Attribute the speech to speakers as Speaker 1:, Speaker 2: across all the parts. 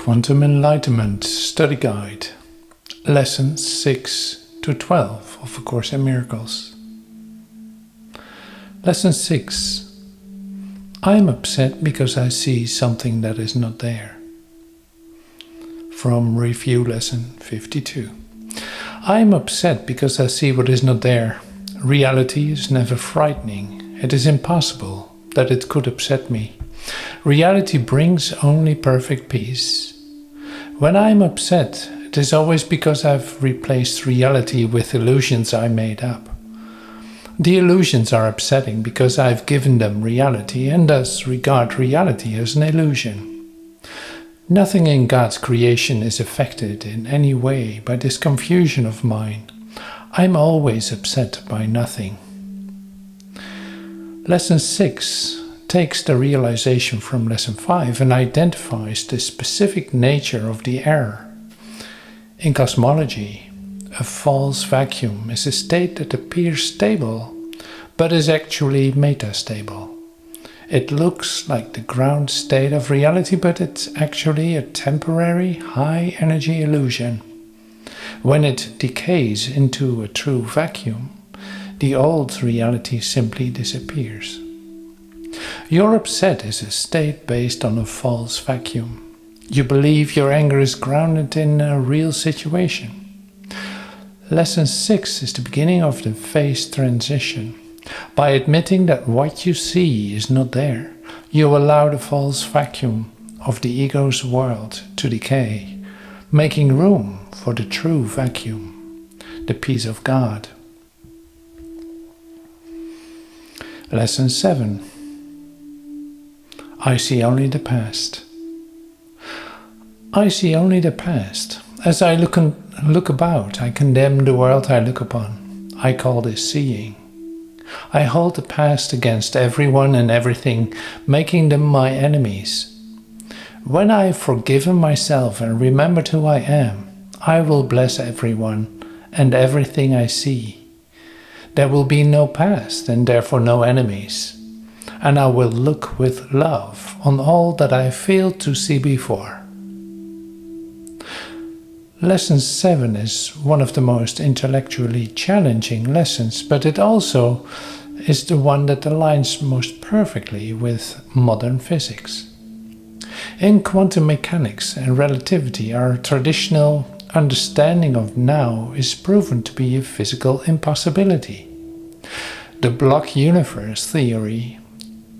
Speaker 1: Quantum Enlightenment Study Guide, Lessons 6 to 12 of A Course in Miracles. Lesson 6. I am upset because I see something that is not there. From Review Lesson 52. I am upset because I see what is not there. Reality is never frightening. It is impossible that it could upset me. Reality brings only perfect peace. When I am upset, it is always because I've replaced reality with illusions I made up. The illusions are upsetting because I've given them reality and thus regard reality as an illusion. Nothing in God's creation is affected in any way by this confusion of mine. I'm always upset by nothing. Lesson 6 takes the realization from Lesson 5 and identifies the specific nature of the error. In cosmology, a false vacuum is a state that appears stable, but is actually metastable. It looks like the ground state of reality, but it's actually a temporary, high-energy illusion. When it decays into a true vacuum, the old reality simply disappears. Your upset is a state based on a false vacuum. You believe your anger is grounded in a real situation. Lesson 6 is the beginning of the phase transition. By admitting that what you see is not there, you allow the false vacuum of the ego's world to decay, making room for the true vacuum, the peace of God. Lesson 7. I see only the past. I see only the past. As I look about, I condemn the world I look upon. I call this seeing. I hold the past against everyone and everything, making them my enemies. When I have forgiven myself and remembered who I am, I will bless everyone and everything I see. There will be no past and therefore no enemies. And I will look with love on all that I failed to see before. Lesson 7 is one of the most intellectually challenging lessons, but it also is the one that aligns most perfectly with modern physics. In quantum mechanics and relativity, our traditional understanding of now is proven to be a physical impossibility. The block universe theory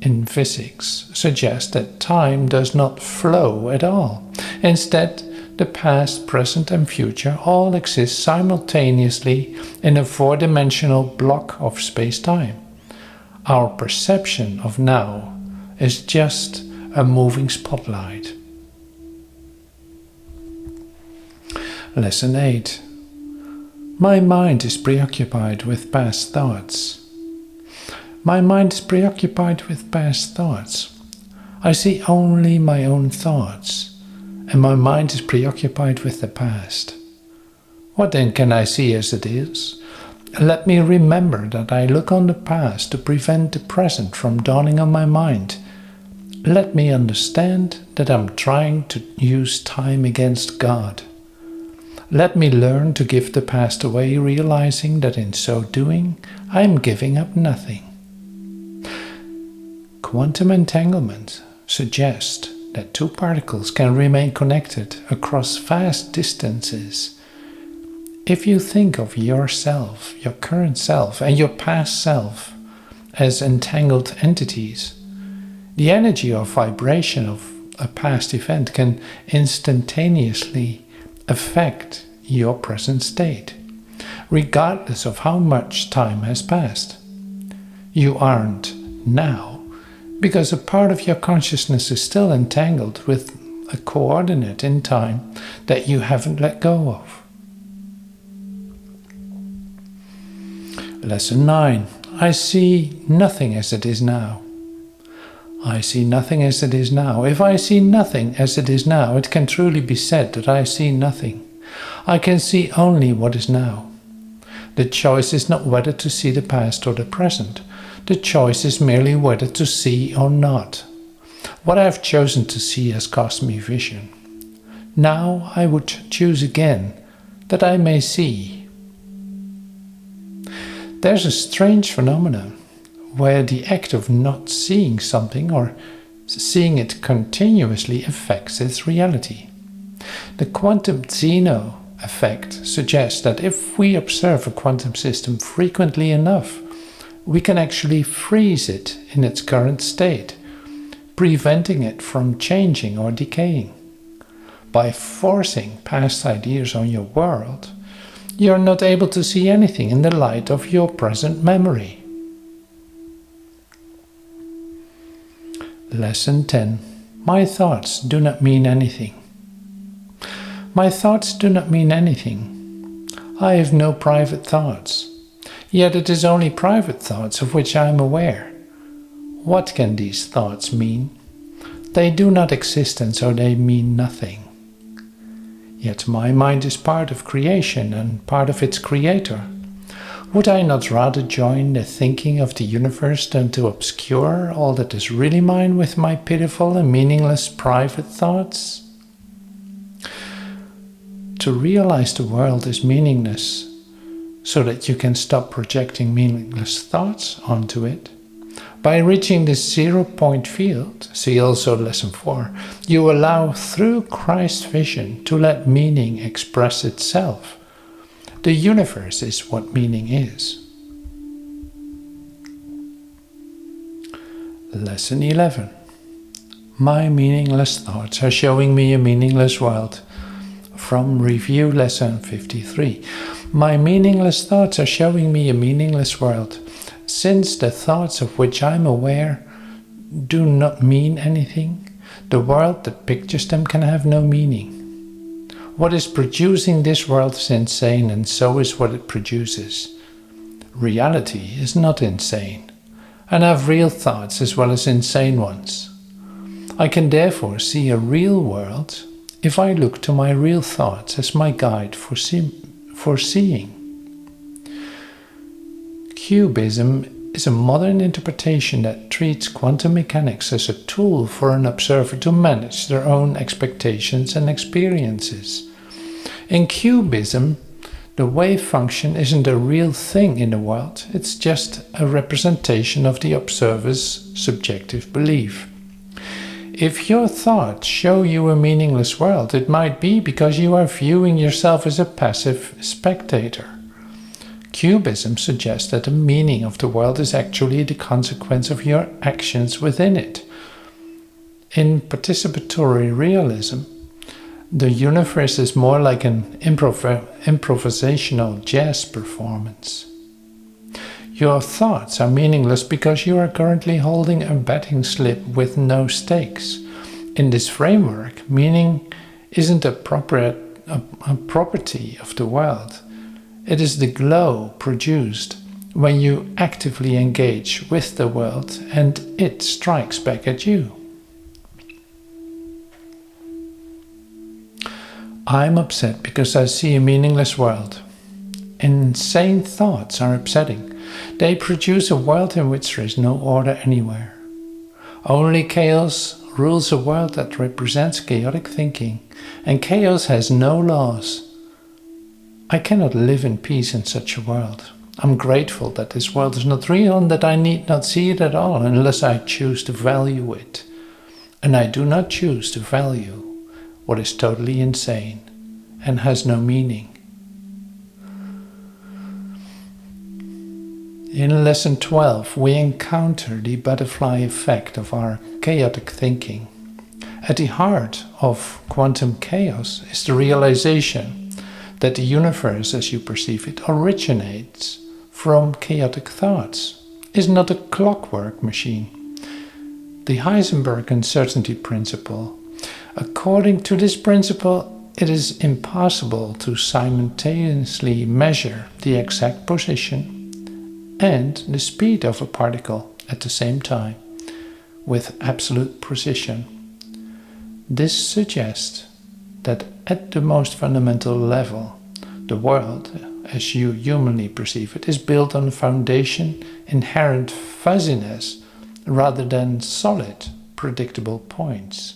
Speaker 1: in physics suggests that time does not flow at all. Instead, the past, present and future all exist simultaneously in a four-dimensional block of space-time. Our perception of now is just a moving spotlight. Lesson 8. My mind is preoccupied with past thoughts. My mind is preoccupied with past thoughts. I see only my own thoughts, and my mind is preoccupied with the past. What then can I see as it is? Let me remember that I look on the past to prevent the present from dawning on my mind. Let me understand that I'm trying to use time against God. Let me learn to give the past away, realizing that in so doing, I am giving up nothing. Quantum entanglement suggests that two particles can remain connected across vast distances. If you think of yourself, your current self, and your past self as entangled entities, the energy or vibration of a past event can instantaneously affect your present state, regardless of how much time has passed. You aren't now, because a part of your consciousness is still entangled with a coordinate in time that you haven't let go of. Lesson 9. I see nothing as it is now. I see nothing as it is now. If I see nothing as it is now, it can truly be said that I see nothing. I can see only what is now. The choice is not whether to see the past or the present. The choice is merely whether to see or not. What I have chosen to see has cost me vision. Now I would choose again, that I may see. There's a strange phenomenon where the act of not seeing something or seeing it continuously affects its reality. The quantum zeno effect suggests that if we observe a quantum system frequently enough, we can actually freeze it in its current state, preventing it from changing or decaying. By forcing past ideas on your world, you are not able to see anything in the light of your present memory. Lesson 10. My thoughts do not mean anything. My thoughts do not mean anything. I have no private thoughts. Yet it is only private thoughts of which I am aware. What can these thoughts mean? They do not exist, and so they mean nothing. Yet my mind is part of creation and part of its creator. Would I not rather join the thinking of the universe than to obscure all that is really mine with my pitiful and meaningless private thoughts? To realize the world is meaningless, so that you can stop projecting meaningless thoughts onto it, by reaching this 0-point field, see also lesson 4, you allow through Christ's vision to let meaning express itself. The universe is what meaning is. Lesson 11. My meaningless thoughts are showing me a meaningless world. From Review Lesson 53. My meaningless thoughts are showing me a meaningless world. Since the thoughts of which I am aware do not mean anything, the world that pictures them can have no meaning. What is producing this world is insane, and so is what it produces. Reality is not insane, and I have real thoughts as well as insane ones. I can therefore see a real world if I look to my real thoughts as my guide for seeing. Cubism is a modern interpretation that treats quantum mechanics as a tool for an observer to manage their own expectations and experiences. In Cubism, the wave function isn't a real thing in the world, it's just a representation of the observer's subjective belief. If your thoughts show you a meaningless world, it might be because you are viewing yourself as a passive spectator. Cubism suggests that the meaning of the world is actually the consequence of your actions within it. In participatory realism, the universe is more like an improvisational jazz performance. Your thoughts are meaningless because you are currently holding a betting slip with no stakes. In this framework, meaning isn't a property of the world. It is the glow produced when you actively engage with the world and it strikes back at you. I'm upset because I see a meaningless world. Insane thoughts are upsetting. They produce a world in which there is no order anywhere. Only chaos rules a world that represents chaotic thinking, and chaos has no laws. I cannot live in peace in such a world. I'm grateful that this world is not real and that I need not see it at all unless I choose to value it. And I do not choose to value what is totally insane and has no meaning. In Lesson 12, we encounter the butterfly effect of our chaotic thinking. At the heart of quantum chaos is the realization that the universe, as you perceive it, originates from chaotic thoughts, is not a clockwork machine. The Heisenberg uncertainty principle. According to this principle, it is impossible to simultaneously measure the exact position and the speed of a particle at the same time with absolute precision. This suggests that at the most fundamental level, the world, as you humanly perceive it, is built on a foundation inherent fuzziness rather than solid, predictable points.